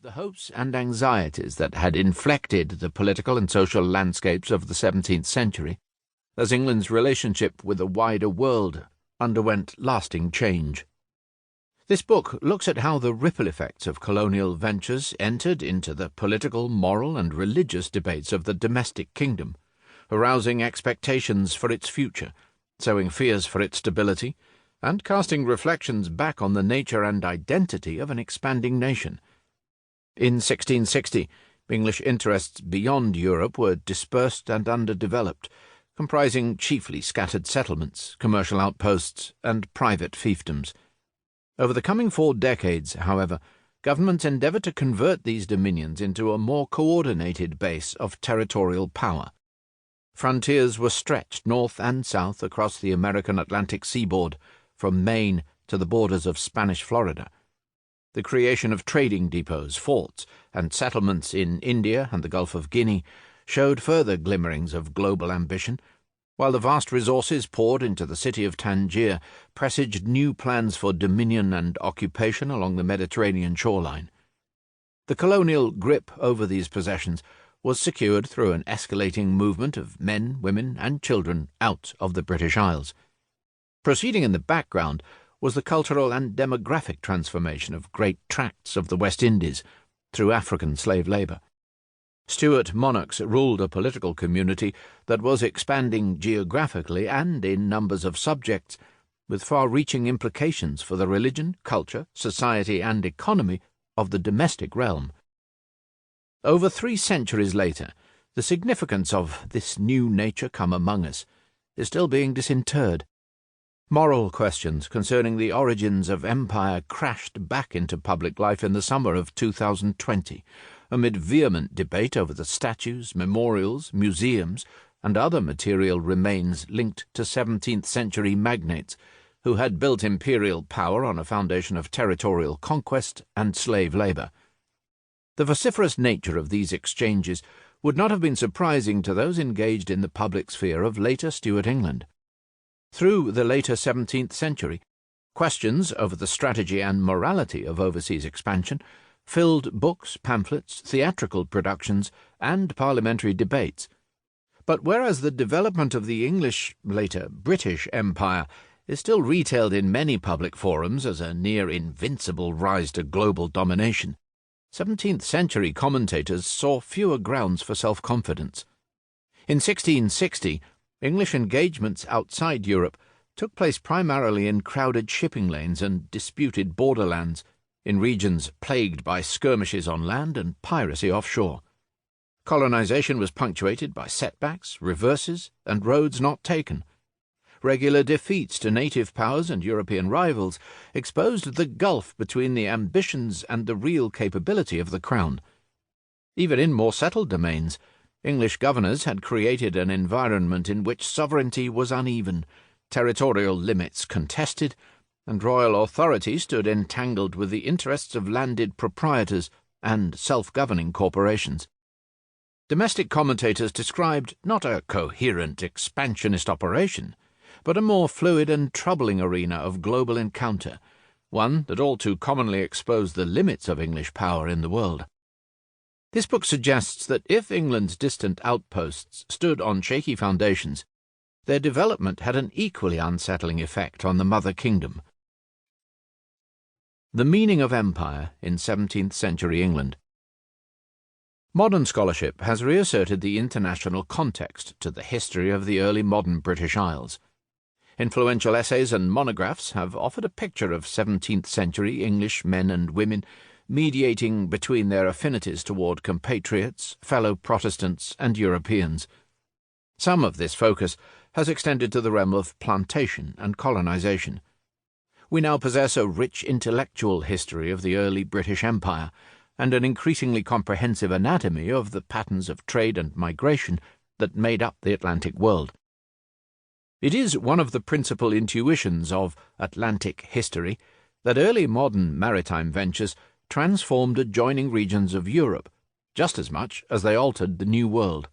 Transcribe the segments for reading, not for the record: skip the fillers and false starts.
The hopes and anxieties that had inflected the political and social landscapes of the 17th century, as England's relationship with the wider world underwent lasting change. This book looks at how the ripple effects of colonial ventures entered into the political, moral, and religious debates of the domestic kingdom, arousing expectations for its future, sowing fears for its stability, and casting reflections back on the nature and identity of an expanding nation. In 1660, English interests beyond Europe were dispersed and underdeveloped, comprising chiefly scattered settlements, commercial outposts, and private fiefdoms. Over the coming 4 decades, however, governments endeavoured to convert these dominions into a more coordinated base of territorial power. Frontiers were stretched north and south across the American Atlantic seaboard, from Maine to the borders of Spanish Florida. The creation of trading depots, forts, and settlements in India and the Gulf of Guinea showed further glimmerings of global ambition, while the vast resources poured into the city of Tangier presaged new plans for dominion and occupation along the Mediterranean shoreline. The colonial grip over these possessions was secured through an escalating movement of men, women, and children out of the British Isles. Proceeding in the background was the cultural and demographic transformation of great tracts of the West Indies through African slave labour. Stuart monarchs ruled a political community that was expanding geographically and in numbers of subjects, with far-reaching implications for the religion, culture, society, and economy of the domestic realm. Over 3 centuries later, the significance of this new nature come among us is still being disinterred. Moral questions concerning the origins of empire crashed back into public life in the summer of 2020, amid vehement debate over the statues, memorials, museums, and other material remains linked to 17th century magnates who had built imperial power on a foundation of territorial conquest and slave labour. The vociferous nature of these exchanges would not have been surprising to those engaged in the public sphere of later Stuart England. Through the later 17th century, questions over the strategy and morality of overseas expansion filled books, pamphlets, theatrical productions, and parliamentary debates. But whereas the development of the English, later British Empire is still retailed in many public forums as a near-invincible rise to global domination, 17th century commentators saw fewer grounds for self-confidence. In 1660, English engagements outside Europe took place primarily in crowded shipping lanes and disputed borderlands, in regions plagued by skirmishes on land and piracy offshore. Colonization was punctuated by setbacks, reverses, and roads not taken. Regular defeats to native powers and European rivals exposed the gulf between the ambitions and the real capability of the Crown. Even in more settled domains, English governors had created an environment in which sovereignty was uneven, territorial limits contested, and royal authority stood entangled with the interests of landed proprietors and self-governing corporations. Domestic commentators described not a coherent expansionist operation, but a more fluid and troubling arena of global encounter, one that all too commonly exposed the limits of English power in the world. This book suggests that if England's distant outposts stood on shaky foundations, their development had an equally unsettling effect on the mother kingdom. The meaning of empire in 17th century England. Modern scholarship has reasserted the international context to the history of the early modern British Isles. Influential essays and monographs have offered a picture of 17th century English men and women mediating between their affinities toward compatriots, fellow Protestants, and Europeans. Some of this focus has extended to the realm of plantation and colonization. We now possess a rich intellectual history of the early British Empire, and an increasingly comprehensive anatomy of the patterns of trade and migration that made up the Atlantic world. It is one of the principal intuitions of Atlantic history that early modern maritime ventures transformed adjoining regions of Europe, just as much as they altered the New World.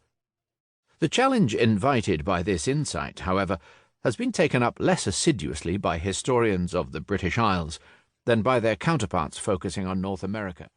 The challenge invited by this insight, however, has been taken up less assiduously by historians of the British Isles than by their counterparts focusing on North America.